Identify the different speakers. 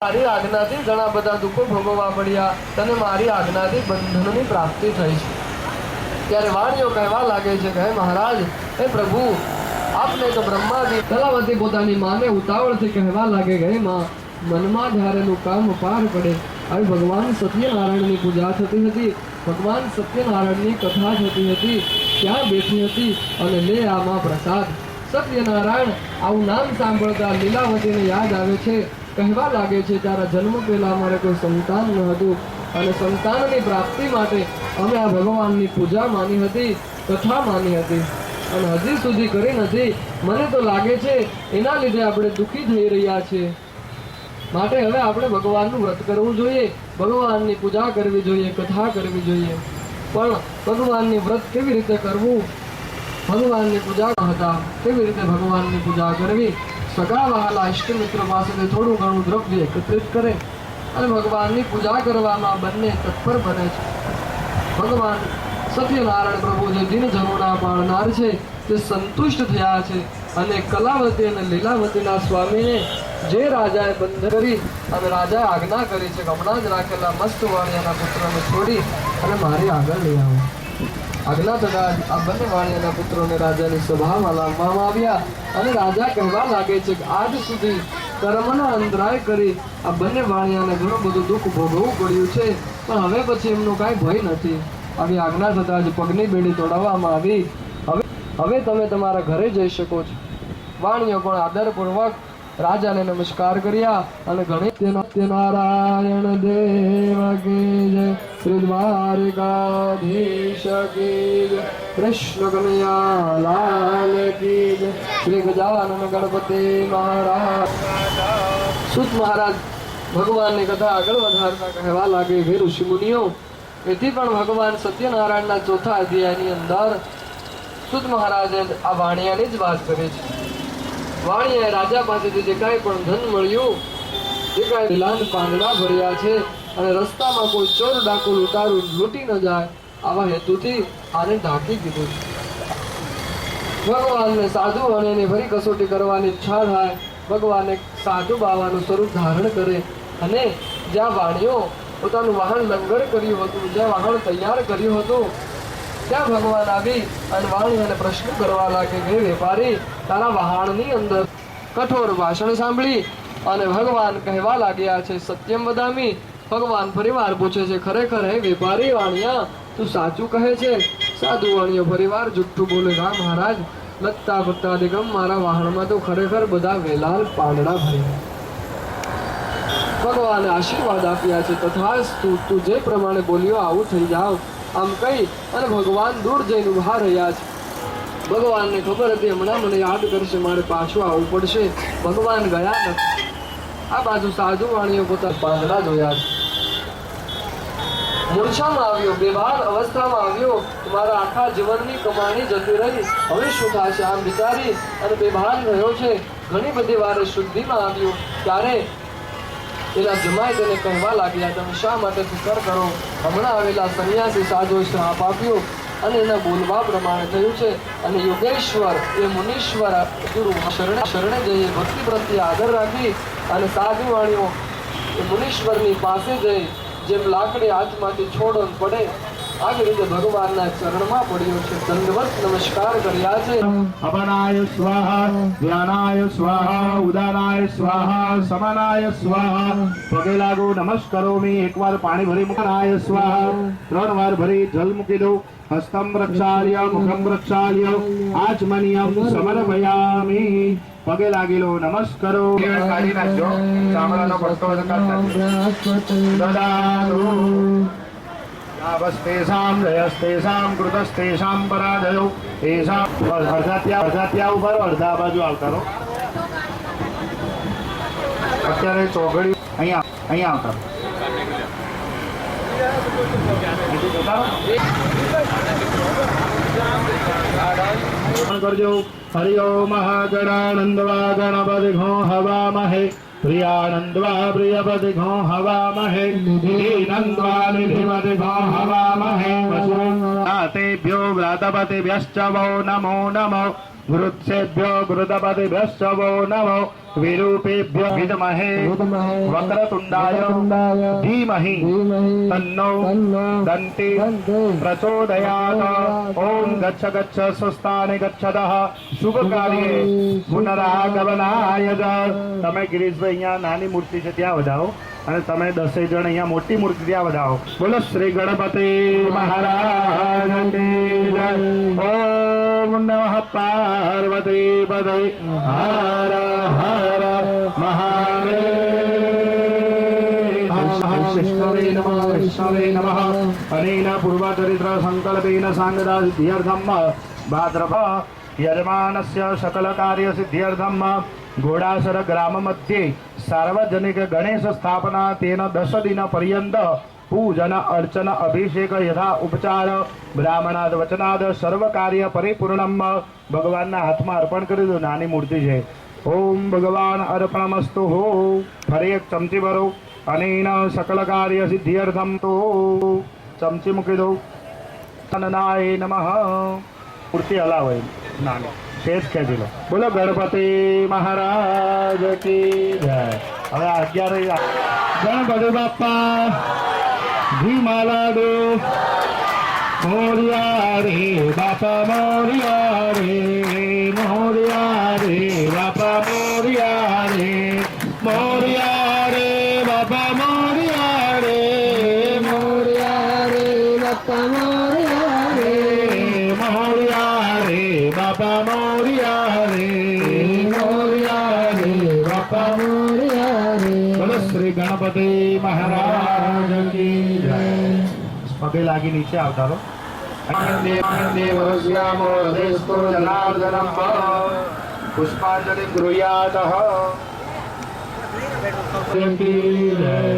Speaker 1: મારી આજ્ઞાથી ઘણા બધા દુઃખો ભોગવવા પડ્યા, તને મારી આજ્ઞાથી બંધનની પ્રાપ્તિ થઈ છે। ત્યારે વાણીઓ કહેવા લાગે છે કે હે મહારાજ, હે પ્રભુ, આપને તો બ્રહ્માજી કલાવતી પોતાની માને ઉતાવળથી કહેવા લાગે કે હે માં, મનમાં ધારેલું કામ પાર પડે। આવી ભગવાન સત્યનારાયણની પૂજા થતી હતી, ભગવાન સત્યનારાયણની કથા થતી હતી, ત્યાં બેઠી હતી અને લે આમાં પ્રસાદ। સત્યનારાયણ આવું નામ સાંભળતા લીલાવતીને યાદ આવે છે, કહેવા લાગે છે તારા જન્મ પહેલા અમારે કોઈ સંતાન ન હતું અને સંતાનની પ્રાપ્તિ માટે અમે આ ભગવાનની પૂજા માની હતી, કથા માની હતી અને હજી સુધી કરી નથી। મને તો લાગે છે એના લીધે આપણે દુઃખી થઈ રહ્યા છીએ, માટે હવે આપણે ભગવાનનું વ્રત કરવું જોઈએ, ભગવાનની પૂજા કરવી જોઈએ, કથા કરવી જોઈએ। પણ ભગવાનની વ્રત કેવી રીતે કરવું, ભગવાનની પૂજા હતા કેવી રીતે ભગવાનની પૂજા કરવી? સગા વહાલા ઇષ્ટમિત્ર પાસેથી થોડું ઘણું દ્રવ્ય એકત્રિત કરે અને ભગવાનની પૂજા કરવામાં બંને તત્પર બને છે। ભગવાન સત્યનારાયણ પ્રભુ જે દિનજનોના પાળનાર છે તે સંતુષ્ટ થયા છે અને કલાવતી અને લીલાવતીના સ્વામીને જે રાજાએ બંધ કરી અને રાજાએ આજ્ઞા કરી છે કે હમણાં જ રાખેલા મસ્ત વાણિયાના પુત્રને છોડી અને મારી આગળ લઈ આવો। આજ્ઞા થતા આ બંને વાણિયાના પુત્રોને રાજાની સભામાં લાવવામાં આવ્યા અને રાજા કહેવા લાગે છે કે આજ સુધી કર્મના અંતરાય કરી આ બંને વાણિયાને ઘણું બધું દુઃખ ભોગવવું પડ્યું છે, પણ હવે પછી એમનો કાંઈ ભય નથી। આવી આજ્ઞા થતા જ પગની બેડી તોડાવવામાં આવી। હવે તમે તમારા ઘરે જઈ શકો છો। વાણિયો પણ આદરપૂર્વક રાજાને નમસ્કાર કર્યા અને ઘણી નારાયણ દેવ કી જય, શ્રી દ્વારિકાધીશ કી જય, કૃષ્ણ કનૈયા લાલ કી જય, શ્રી ગજાનન ગણપતિ મહારાજ। સૂત મહારાજ ભગવાનની કથા આગળ વધારતા કહેવા લાગે, હે ઋષિ મુનિઓ, એથી પણ ભગવાન સત્યનારાયણના ચોથા અધ્યાયની અંદર સૂત મહારાજે આ વાણિયાની જ વાત કરી છે। વાણિયાએ રાજા પાસેથી જે કાંઈ પણ ધન મળ્યું, જે કાંઈ લાંદ પાંદડા ભર્યા છે અને રસ્તામાં કોઈ ચોર ડાકુ લૂંટારું લૂંટી ન જાય, આવા હેતુથી આને ઢાંકી દીધું છે। ભગવાનને સાધુ અને એની ફરી કસોટી કરવાની ઈચ્છા થાય, ભગવાન એક સાધુ બાવાનું સ્વરૂપ ધારણ કરે અને જ્યાં વાણિયો પોતાનું વાહન લંગર કર્યું હતું, જ્યાં વાહન તૈયાર કર્યું હતું, ત્યાં ભગવાન આવી અને વાણિયાને પ્રશ્ન કરવા લાગે, હે વેપારી, તારા વહાણની અંદર કઠોર ભાષણ સાંભળી અને ભગવાન કહેવા લાગ્યા છે સત્યમ વદામી। ભગવાન ફરીવાર પૂછે છે, ખરેખર હે વેપારી વાણિયા, તું સાચું કહે છે? સાધુ વાણિયો ફરીવાર જુઠ્ઠું બોલે, હા મહારાજ, લત્તા પત્તા દિગમ મારા વાહણમાં તો ખરેખર બધા વેલાલ પાંદડા ભર્યા। ભગવાને આશીર્વાદ આપ્યા છે, તથાસ્તુ, તું જે પ્રમાણે બોલ્યો આવું થઈ જાવ, આમ કહી અને ભગવાન દૂર જઈને ઉભા રહ્યા છે। ભગવાનને ખબર હતી હમણાં મને યાદ કરશે, મારે પાછું આવવું પડશે, ભગવાન ગયા નથી। આ બાજુ સાધુ વાણીઓ પોતાના પાંદડા જોયા છે, મૂર્છામાં આવ્યો, બેભાન અવસ્થામાં આવ્યો, મારા આખા જીવનની કમાણી જતી રહી, હવે શું થશે? આમ વિચારી અને બેભાન રહ્યો છે। ઘણી બધી વારે શુદ્ધિમાં આવ્યો, ત્યારે એના જમાઈ તેને કહેવા લાગ્યા, તમે શા માટે ફિકર કરો? હમણાં આવેલા સંન્યાસી સાધુએ શ્રાપ આપ્યો અને એના બોલવા પ્રમાણે થયું છે અને યોગેશ્વર એ મુનીશ્વર ગુરુ શરણે જઈએ, ભક્તિ પ્રત્યે આદર રાખી અને સાધુ વાણીઓ એ મુનીશ્વરની પાસે જઈ જેમ લાકડી હાથમાંથી છોડો પડે આવી રીતે ભગવાનના ચરણમાં પડ્યો છે, દંડવત નમસ્કાર કર્યા છે।
Speaker 2: અપનાય સ્વાહા, ધ્યાનાય સ્વાહા, ઉદાનાય સ્વાહા, સમાનાય સ્વાહા, પગે લાગો નમસ્કારોમી, એકવાર પાણી ભરી મુકનાય સ્વાહા, 3 વાર ભરી જલ મૂકી દો, હસ્તમ પ્રક્ષાલ્ય, મુખમ પ્રક્ષાલ્ય, આચમનિયમ સમર્પયામિ, પગે લાગી લો, નમસ્કારો, કાઢી નાખજો, ચામડાનો પટ્ટો દદાતુ यावस्तेषां जयस्तेषां कृतस्तेषां पराजयो एषां અડધા ઉપર અડધા બાજુ આવતા રહો। અત્યારે ચોઘડી અહીંયા આવતા કરજો। હરિ ઓમ ગણાનંદવા ગણપતિઘો હવામહે, પ્રિયાનંદવા પ્રિયપતિઘો હવામહે, નિધિનંદવા નિધિપતિઘો હવામહે, તેભ્યો વ્રતપતિભ્યશ્ચ वो नमो नमो। गुरुत्सेभ्यो गुरुदपतिभ्यश्च वो नमो विरूपेभ्यो विद्महे वक्रतुण्डाय धीमहि तन्नो दन्ति प्रचोदयात्। ओम गच्छ गच्छ स्वस्थाने गच्छतः शुभ कार्ये पुनरागमनाय च। તમે ગિરીશભાઈ અહીંયા નાની મૂર્તિ છે ત્યાં વધાવો અને તમે 10 જણ અહીંયા મોટી મૂર્તિ ત્યાં વધાવો। બોલો શ્રી ગણપતિ મહારાજ કી જય। ઓમ નમઃ પાર્વતી પદે હર હર મહાદેવ। વિષ્ણવે નમઃ વિષ્ણવે નમઃ। અનેન પૂર્વચરિત્ર સંકલ્પેન સાંગદા સિદ્ધ્યર્થમ ભાદ્રવ यजमानस्य सकल कार्य सिद्ध्यर्थम घोड़ासर ग्राम मध्ये सार्वजनिक गणेश स्थापना तेन 10 दिन पर्यंत पूजन अर्चन अभिषेक यथा उपचार ब्राह्मणाद वचनाद सर्व कार्य परिपूर्णम। भगवान हाथ में अर्पण कर दो। नानी मूर्ति है। ओम भगवान अर्पणमस्तु हो। फरी एक चमची भरो। अनेन सकल कार्य सिद्ध्यर्थम तो चमची मूकी दो। तन्नाय नमः। मूर्ति हलावे नानी शेष खेची लो। बोलो गणपति महाराज की जय। હવે 11 ગણપતિ બાપા ભીમા દો મોરિયા રે બાપા મોરિયા રે મોરિયા રે બાપા મોરિયા રે મોરિયા રે બાપા મોરિયા રે મોરિયા રે બાપા મોરિયા રે મોરિયા રે બાપા મોરિયા રે મોરિયા રે બાપા મોરિયા રે। બોલો શ્રી ગણપતિ મહારાજ की जय। પગે લાગી નીચે આવતા રહો। પુષ્પાંજલિ ગૃહ્યાતઃ की जय।